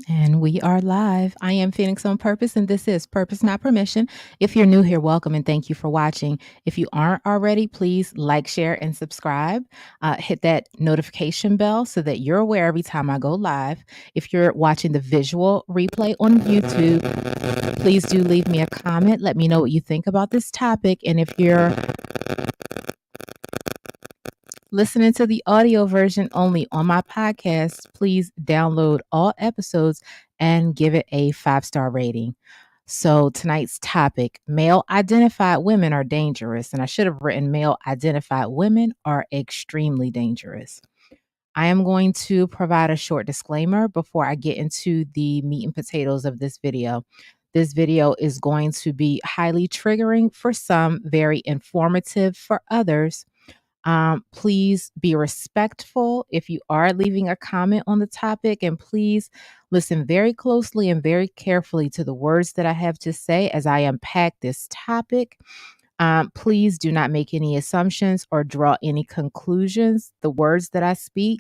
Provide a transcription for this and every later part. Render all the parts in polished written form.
And we are live. I am Phoenix on Purpose, and this is Purpose Not Permission. If you're new here, welcome and thank you for watching. If you aren't already, please like, share, and subscribe. Hit that notification bell so that you're aware every time I go live. If you're watching the visual replay on YouTube, please do leave me a comment. Let me know what you think about this topic. And if you're listening to the audio version only on my podcast, please download all episodes and give it a 5-star rating. So tonight's topic, male identified women are dangerous. And I should have written male identified women are extremely dangerous. I am going to provide a short disclaimer before I get into the meat and potatoes of this video. This video is going to be highly triggering for some, very informative for others. Please be respectful if you are leaving a comment on the topic, and please listen very closely and very carefully to the words that I have to say as I unpack this topic. Please do not make any assumptions or draw any conclusions. The words that I speak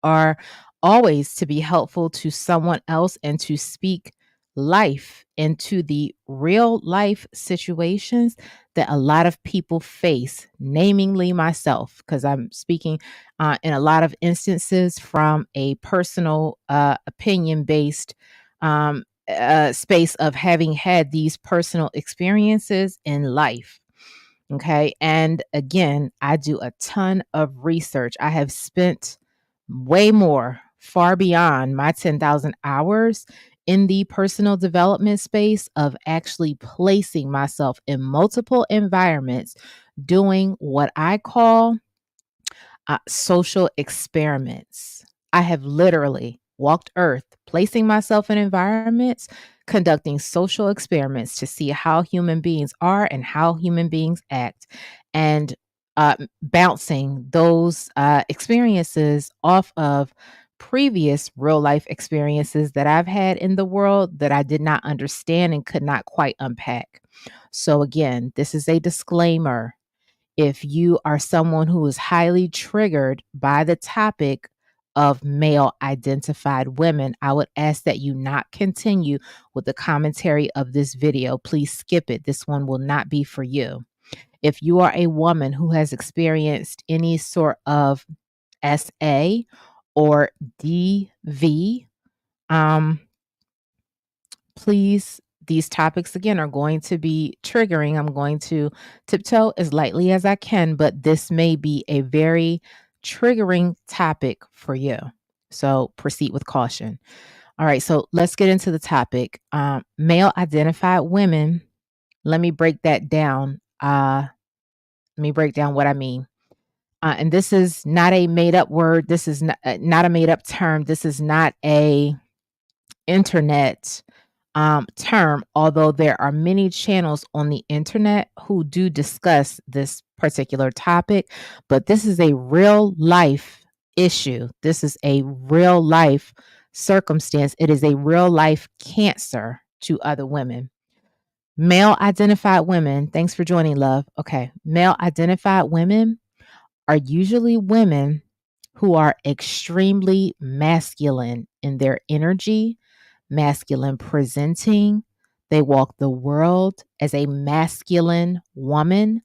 are always to be helpful to someone else and to speak life into the real life situations that a lot of people face, namingly myself, because I'm speaking in a lot of instances from a personal opinion based space of having had these personal experiences in life. Okay. And again, I do a ton of research. I have spent way more, far beyond my 10,000 hours in the personal development space of actually placing myself in multiple environments, doing what I call social experiments. I have literally walked earth, placing myself in environments, conducting social experiments to see how human beings are and how human beings act, and bouncing those experiences off of previous real life experiences that I've had in the world that I did not understand and could not quite unpack. So, again, this is a disclaimer. If you are someone who is highly triggered by the topic of male identified women, I would ask that you not continue with the commentary of this video. Please skip it. This one will not be for you. If you are a woman who has experienced any sort of SA or DV, please, these topics again are going to be triggering. I'm going to tiptoe as lightly as I can, but this may be a very triggering topic for you. So proceed with caution. All right, so let's get into the topic. Male identified women. Let me break that down. Let me break down what I mean. And this is not a made up word. This is not a made up term. This is not a internet term, although there are many channels on the internet who do discuss this particular topic. But this is a real life issue. This is a real life circumstance. It is a real life cancer to other women. Male identified women, thanks for joining, love. Okay. Male identified women are usually women who are extremely masculine in their energy, masculine presenting. They walk the world as a masculine woman.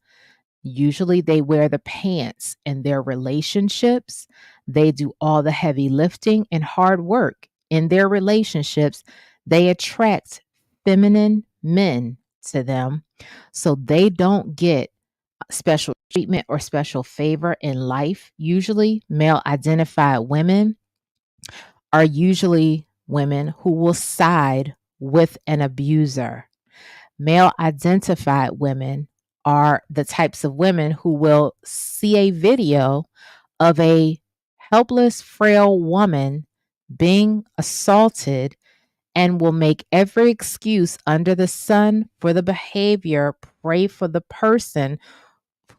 Usually they wear the pants in their relationships. They do all the heavy lifting and hard work in their relationships. They attract feminine men to them. So they don't get special treatment or special favor in life. Usually, male identified women are usually women who will side with an abuser. Male identified women are the types of women who will see a video of a helpless, frail woman being assaulted and will make every excuse under the sun for the behavior, pray for the person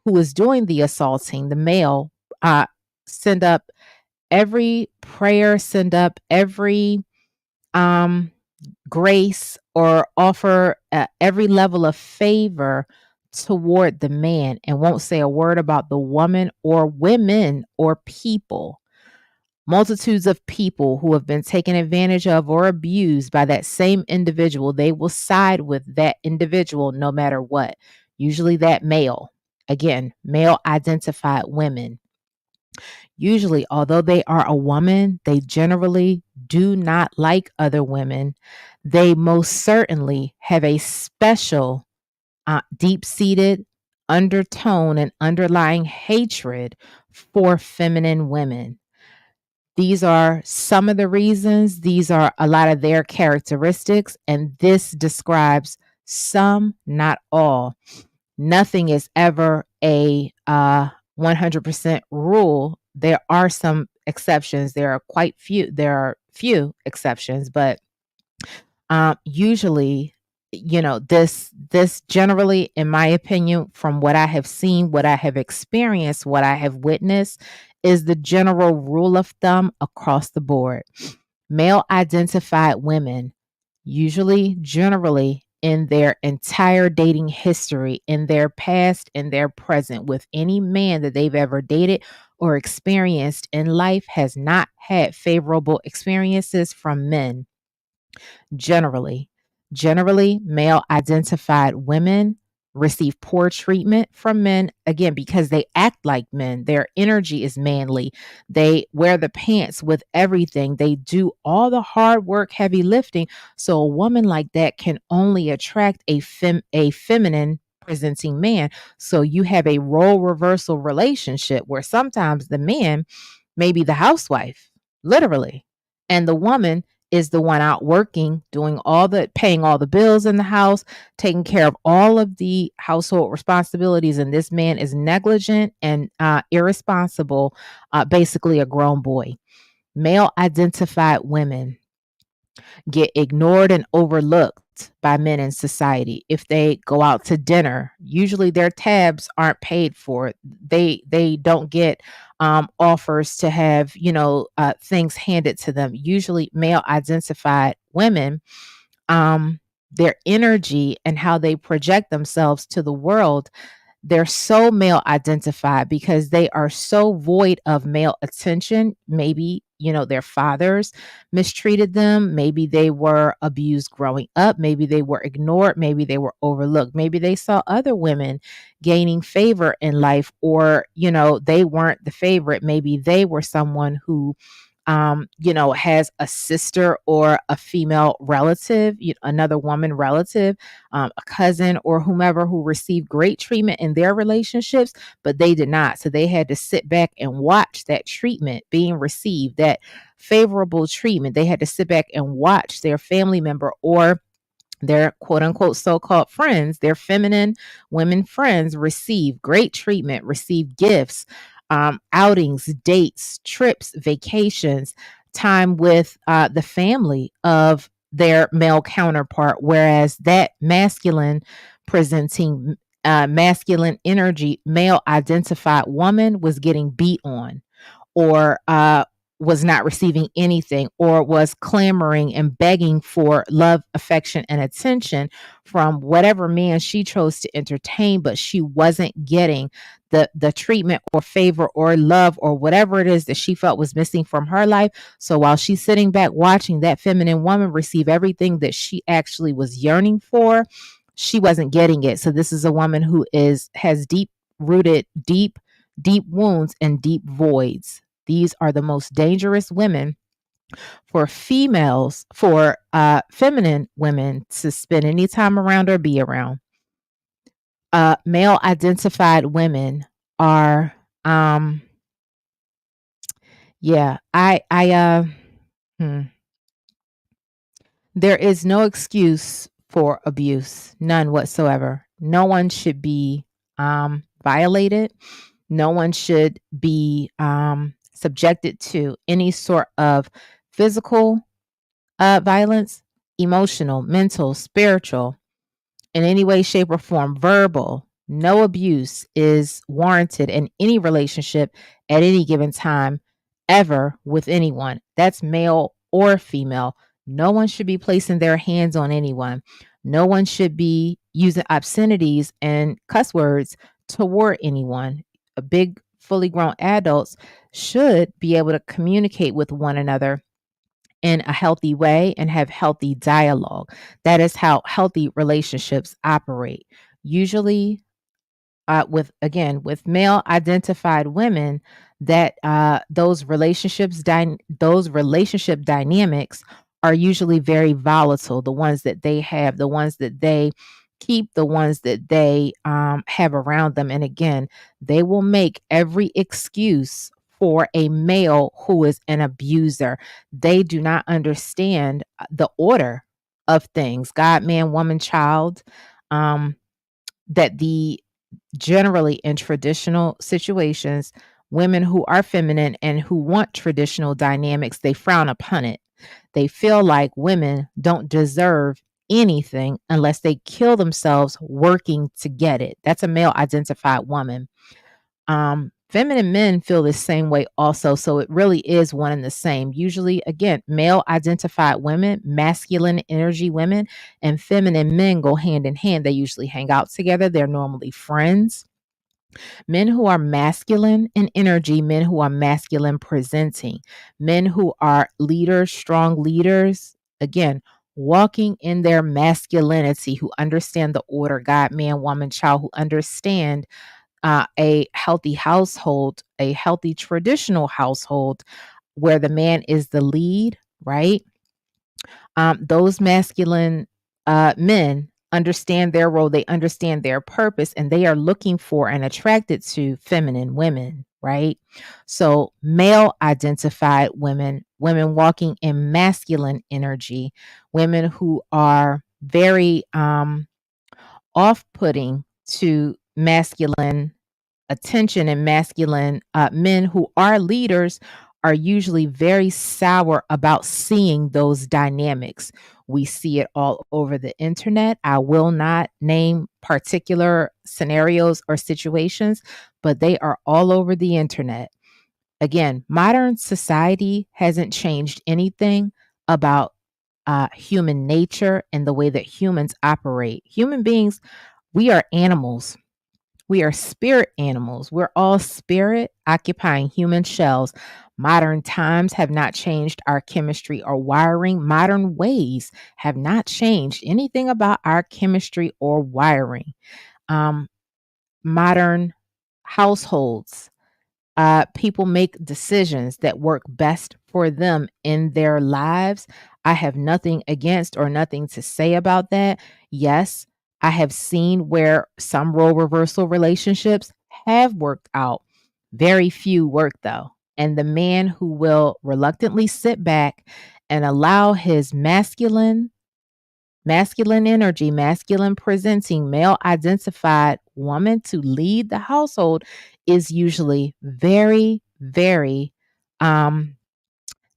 who is doing the assaulting, the male, send up every prayer, send up every grace, or offer every level of favor toward the man, and won't say a word about the woman or women or people. Multitudes of people who have been taken advantage of or abused by that same individual, they will side with that individual no matter what. Usually that male. Again, male identified women. Usually, although they are a woman, they generally do not like other women. They most certainly have a special, deep seated undertone and underlying hatred for feminine women. These are some of the reasons, these are a lot of their characteristics, and this describes some, not all. Nothing is ever a 100% rule. There are some exceptions. There are few exceptions, but usually, this generally, in my opinion, from what I have seen, what I have experienced, what I have witnessed, is the general rule of thumb across the board. Male identified women, usually, generally, in their entire dating history, in their past, in their present, with any man that they've ever dated or experienced in life, has not had favorable experiences from men. Generally, male identified women receive poor treatment from men, again, because they act like men. Their energy is manly. They wear the pants with everything. They do all the hard work, heavy lifting. So a woman like that can only attract a feminine presenting man. So you have a role reversal relationship where sometimes the man may be the housewife, literally, and the woman is the one out working, paying all the bills in the house, taking care of all of the household responsibilities. And this man is negligent and irresponsible, basically a grown boy. Male identified women get ignored and overlooked by men in society. If they go out to dinner, usually their tabs aren't paid for. They don't get offers to have things handed to them. Usually, male identified women, their energy and how they project themselves to the world, they're so male identified because they are so void of male attention. Maybe, their fathers mistreated them. Maybe they were abused growing up. Maybe they were ignored. Maybe they were overlooked. Maybe they saw other women gaining favor in life, or, they weren't the favorite. Maybe they were someone who has a sister or a female relative, another woman relative, a cousin or whomever who received great treatment in their relationships, but they did not. So they had to sit back and watch that treatment being received, that favorable treatment. They had to sit back and watch their family member or their quote unquote so-called friends, their feminine women friends, receive great treatment, receive gifts, outings, dates, trips, vacations, time with the family of their male counterpart, whereas that masculine presenting masculine energy male identified woman was getting beat on, or was not receiving anything, or was clamoring and begging for love, affection, and attention from whatever man she chose to entertain, but she wasn't getting the treatment or favor or love or whatever it is that she felt was missing from her life. So while she's sitting back watching that feminine woman receive everything that she actually was yearning for, she wasn't getting it. So this is a woman who has deep rooted, deep wounds and deep voids. These are the most dangerous women for feminine women to spend any time around or be around. Male identified women are, hmm. There is no excuse for abuse, none whatsoever. No one should be violated. No one should be subjected to any sort of physical violence, emotional, mental, spiritual, in any way, shape, or form, verbal. No abuse is warranted in any relationship at any given time, ever, with anyone. That's male or female. No one should be placing their hands on anyone. No one should be using obscenities and cuss words toward anyone. A big fully grown adults should be able to communicate with one another in a healthy way and have healthy dialogue. That is how healthy relationships operate. Usually, with male identified women, that those relationship dynamics are usually very volatile. The ones that they have, the ones that they keep, the ones that they have around them, and again, they will make every excuse for a male who is an abuser. They do not understand the order of things: God, man, woman, child. um that the Generally, in traditional situations, women who are feminine and who want traditional dynamics, they frown upon it. They feel like women don't deserve anything unless they kill themselves working to get it. That's a male identified woman. Feminine men feel the same way also. So it really is one and the same. Usually, again, male identified women, masculine energy women, and feminine men go hand in hand. They usually hang out together. They're normally friends. Men who are masculine in energy, men who are masculine presenting, men who are leaders, strong leaders, again, walking in their masculinity, who understand the order: God, man, woman, child, who understand a healthy household, a healthy traditional household where the man is the lead, right? Those masculine men understand their role, they understand their purpose, and they are looking for and attracted to feminine women, right? So, male identified women, women walking in masculine energy, women who are very off putting to masculine attention, and masculine men who are leaders are usually very sour about seeing those dynamics. We see it all over the internet. I will not name particular scenarios or situations, but they are all over the internet. Again, modern society hasn't changed anything about human nature and the way that humans operate. Human beings, we are animals, we are spirit animals. We're all spirit occupying human shells. Modern times have not changed our chemistry or wiring. Modern ways have not changed anything about our chemistry or wiring. Um, Modern households, people make decisions that work best for them in their lives. I have nothing against or nothing to say about that. Yes, I have seen where some role reversal relationships have worked out. Very few work though. And the man who will reluctantly sit back and allow his masculine energy, masculine presenting, male identified woman to lead the household is usually very, very um,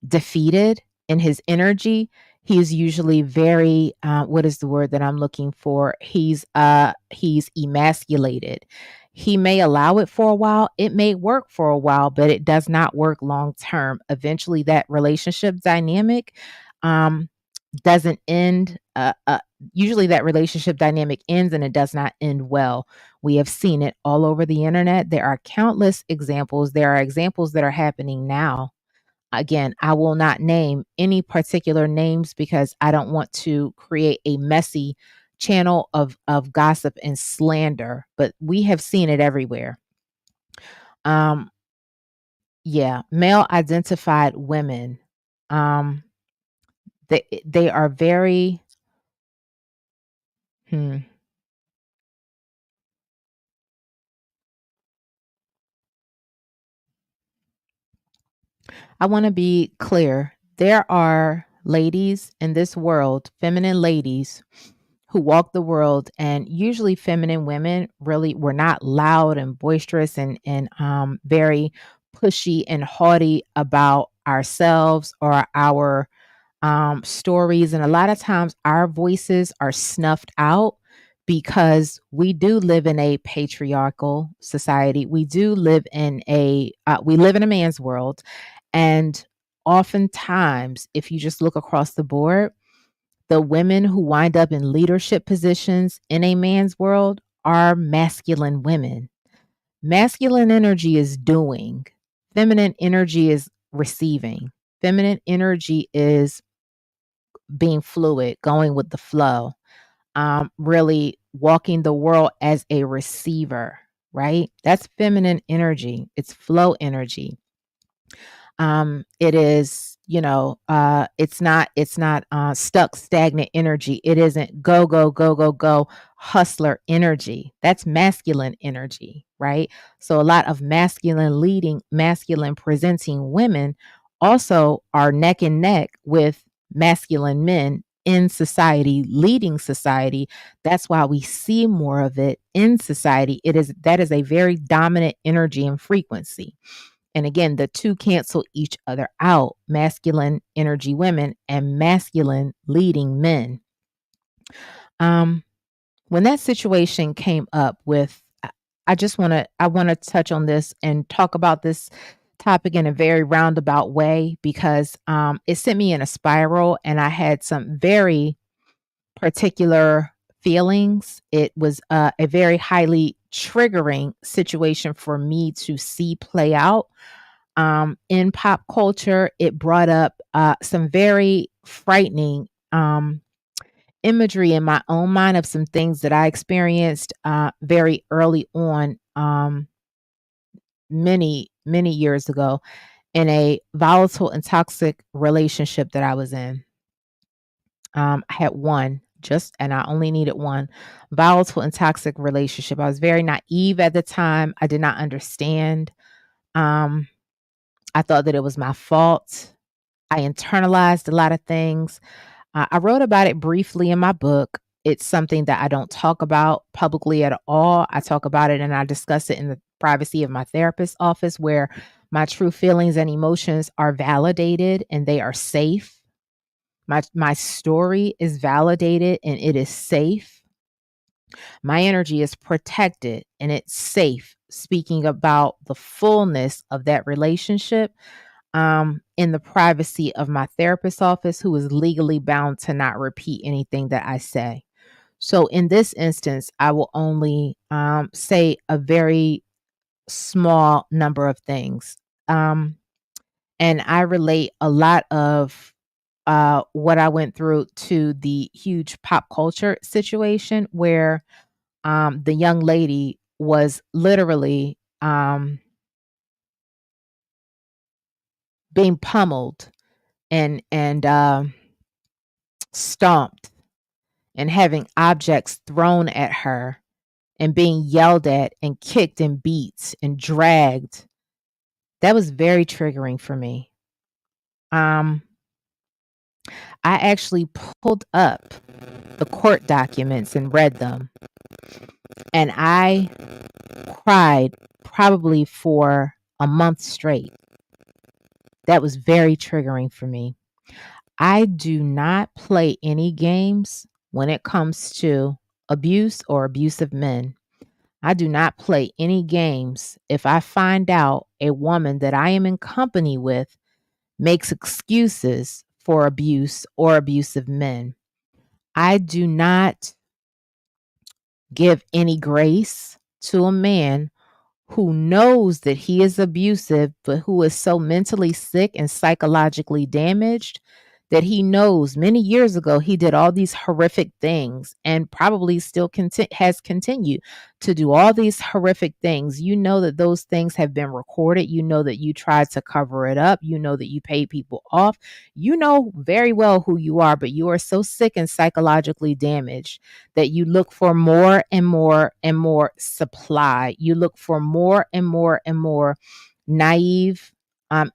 defeated in his energy. He's usually very what is the word that I'm looking for? He's emasculated. He may allow it for a while. It may work for a while, but it does not work long term. Eventually that relationship dynamic um doesn't end. Usually that relationship dynamic ends and it does not end well. We have seen it all over the internet. There are countless examples. There are examples that are happening now. Again, I will not name any particular names because I don't want to create a messy channel of gossip and slander, but we have seen it everywhere. Um, yeah, male identified women. Um, they are very hmm, I want to be clear. There are ladies in this world, feminine ladies, who walk the world, and usually feminine women really were not loud and boisterous and very pushy and haughty about ourselves or our stories. And a lot of times our voices are snuffed out because we do live in a patriarchal society. We live in a man's world. And oftentimes, if you just look across the board, the women who wind up in leadership positions in a man's world are masculine women. Masculine energy is doing, feminine energy is receiving. Feminine energy is being fluid, going with the flow, really walking the world as a receiver, right? That's feminine energy. It's flow energy. It is, it's not stuck stagnant energy. It isn't go go go go go hustler energy. That's masculine energy, right? So a lot of masculine leading, masculine presenting women also are neck and neck with masculine men in society, leading society. That's why we see more of it in society. That is a very dominant energy and frequency. And again, the two cancel each other out, masculine energy women and masculine leading men. Um, when that situation came up with, I want to touch on this and talk about this topic in a very roundabout way because it sent me in a spiral and I had some very particular feelings. It was a very highly triggering situation for me to see play out in pop culture. It brought up some very frightening imagery in my own mind of some things that I experienced very early on, many years ago, in a volatile and toxic relationship that I was in. I had one. And I only needed one volatile and toxic relationship. I was very naive at the time. I did not understand. Um, I thought that it was my fault. I internalized a lot of things. I wrote about it briefly in my book. It's something that I don't talk about publicly at all. I talk about it and I discuss it in the privacy of my therapist's office where my true feelings and emotions are validated and they are safe. My story is validated and it is safe. My energy is protected and it's safe. Speaking about the fullness of that relationship in the privacy of my therapist's office, who is legally bound to not repeat anything that I say. So in this instance, I will only say a very small number of things. And I relate a lot of what I went through to the huge pop culture situation where the young lady was literally being pummeled and stomped and having objects thrown at her and being yelled at and kicked and beat and dragged. That was very triggering for me. Um, I actually pulled up the court documents and read them, and I cried probably for a month straight. That was very triggering for me. I do not play any games when it comes to abuse or abusive men. I do not play any games if I find out a woman that I am in company with makes excuses for abuse or abusive men. I do not give any grace to a man who knows that he is abusive, but who is so mentally sick and psychologically damaged that he knows many years ago he did all these horrific things and probably still has continued to do all these horrific things. You know that those things have been recorded. You know that you tried to cover it up. You know that you paid people off. You know very well who you are, but you are so sick and psychologically damaged that you look for more and more and more supply. You look for more and more and more naive,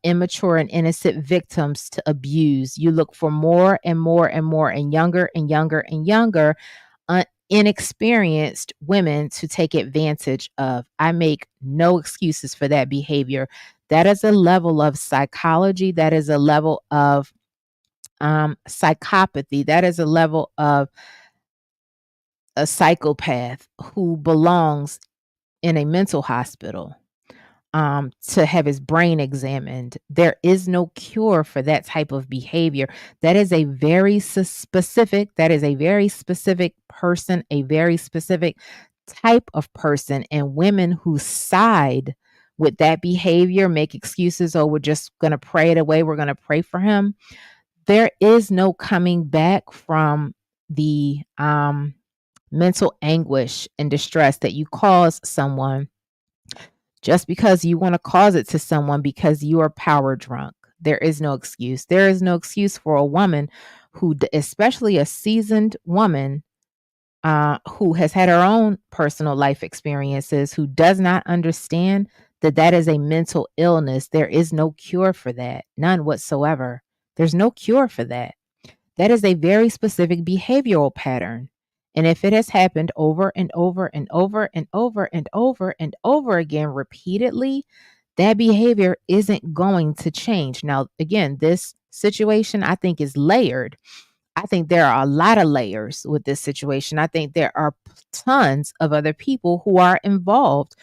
immature, and innocent victims to abuse. You look for more and more and more and younger and younger and younger, inexperienced women to take advantage of. I make no excuses for that behavior. That is a level of psychology. That is a level of psychopathy. That is a level of a psychopath who belongs in a mental hospital to have his brain examined. There is no cure for that type of behavior. That is a very specific person, a very specific type of person, and women who side with that behavior, make excuses, oh, we're just going to pray it away, we're going to pray for him, there is no coming back from the mental anguish and distress that you cause someone just because you want to cause it to someone because you are power drunk. There is no excuse. There is no excuse for a woman who, especially a seasoned woman, who has had her own personal life experiences, who does not understand that that is a mental illness. There is no cure for that, none whatsoever. There's no cure for that. That is a very specific behavioral pattern. And if it has happened over and over and over and over and over and over again repeatedly, that behavior isn't going to change. Now, again, this situation I think is layered. I think there are a lot of layers with this situation. I think there are tons of other people who are involved.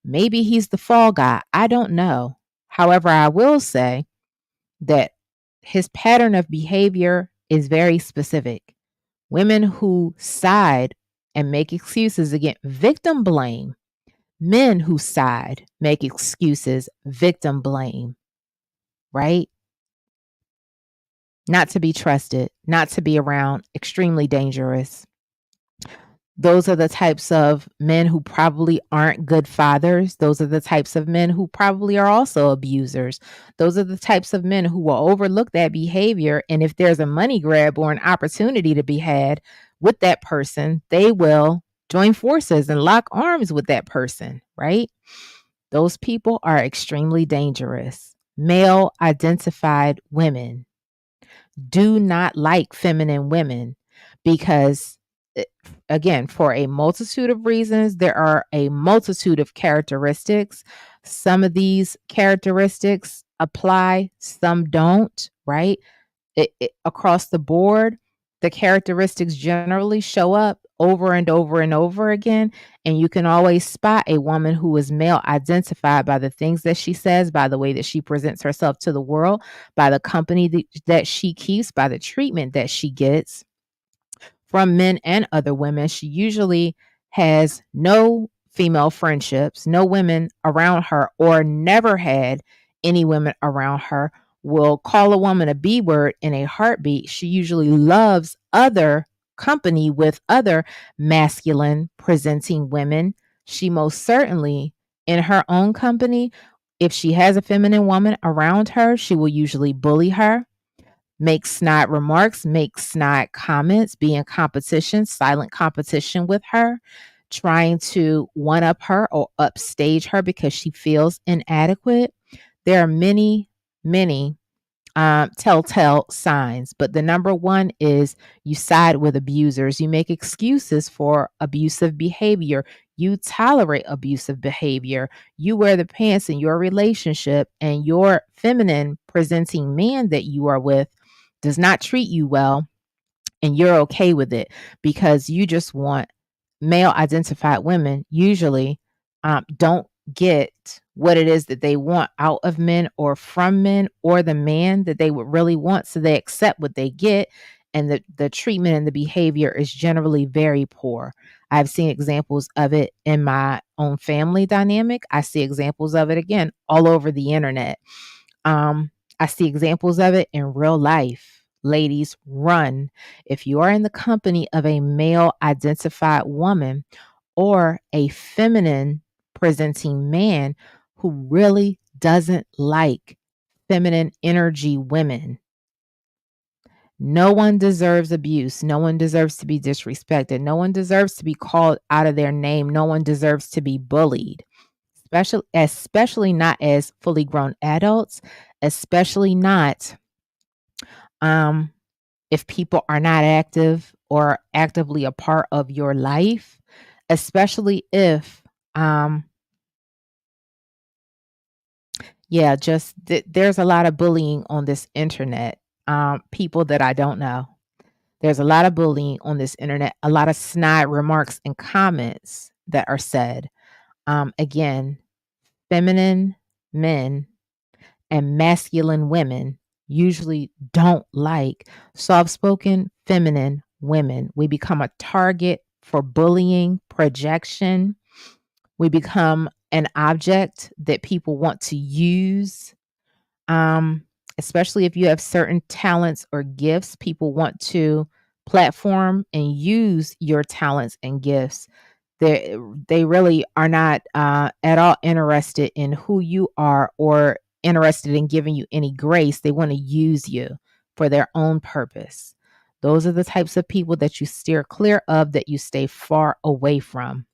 Maybe he's the fall guy. I don't know. However, I will say that his pattern of behavior is very specific. Women who side and make excuses, again, victim blame. Men who side, make excuses, victim blame, right? Not to be trusted, not to be around, extremely dangerous. Those are the types of men who probably aren't good fathers. Those are the types of men who probably are also abusers. Those are the types of men who will overlook that behavior. And if there's a money grab or an opportunity to be had with that person, they will join forces and lock arms with that person, right? Those people are extremely dangerous. Male identified women do not like feminine women because, again, for a multitude of reasons, there are a multitude of characteristics. Some of these characteristics apply, some don't, right? Across the board, the characteristics generally show up over and over and over again. And you can always spot a woman who is male identified by the things that she says, by the way that she presents herself to the world, by the company that she keeps, by the treatment that she gets from men and other women. She usually has no female friendships, no women around her, or never had any women around her. Will call a woman a B word in a heartbeat. She usually loves other company with other masculine presenting women. She most certainly, in her own company, if she has a feminine woman around her, she will usually bully her, make snide remarks, make snide comments, be in competition, silent competition with her, trying to one up her or upstage her because she feels inadequate. There are many, many telltale signs, but the number one is you side with abusers. You make excuses for abusive behavior. You tolerate abusive behavior. You wear the pants in your relationship, and your feminine presenting man that you are with does not treat you well, and you're okay with it because you just want male identified women usually don't get what it is that they want out of men or from men or the man that they would really want. So they accept what they get. And the treatment and the behavior is generally very poor. I've seen examples of it in my own family dynamic. I see examples of it again all over the internet. I see examples of it in real life. Ladies, run. If you are in the company of a male identified woman or a feminine presenting man who really doesn't like feminine energy women, no one deserves abuse. No one deserves to be disrespected. No one deserves to be called out of their name. No one deserves to be bullied, especially not as fully grown adults, especially not if people are not active or actively a part of your life, especially if there's a lot of bullying on this internet. People that I don't know. There's a lot of bullying on this internet, a lot of snide remarks and comments that are said. Again, feminine men and masculine women usually don't like soft spoken feminine women. We become a target for bullying, projection. We become an object that people want to use. Um, Especially if you have certain talents or gifts, people want to platform and use your talents and gifts. They really are not at all interested in who you are or interested in giving you any grace. They want to use you for their own purpose. Those are the types of people that you steer clear of, that you stay far away from.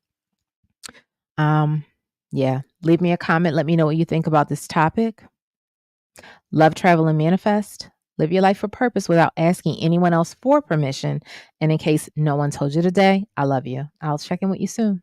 Um, yeah, leave me a comment. Let me know what you think about this topic. Love, travel, and manifest. Live your life for purpose without asking anyone else for permission. And in case no one told you today, I love you. I'll check in with you soon.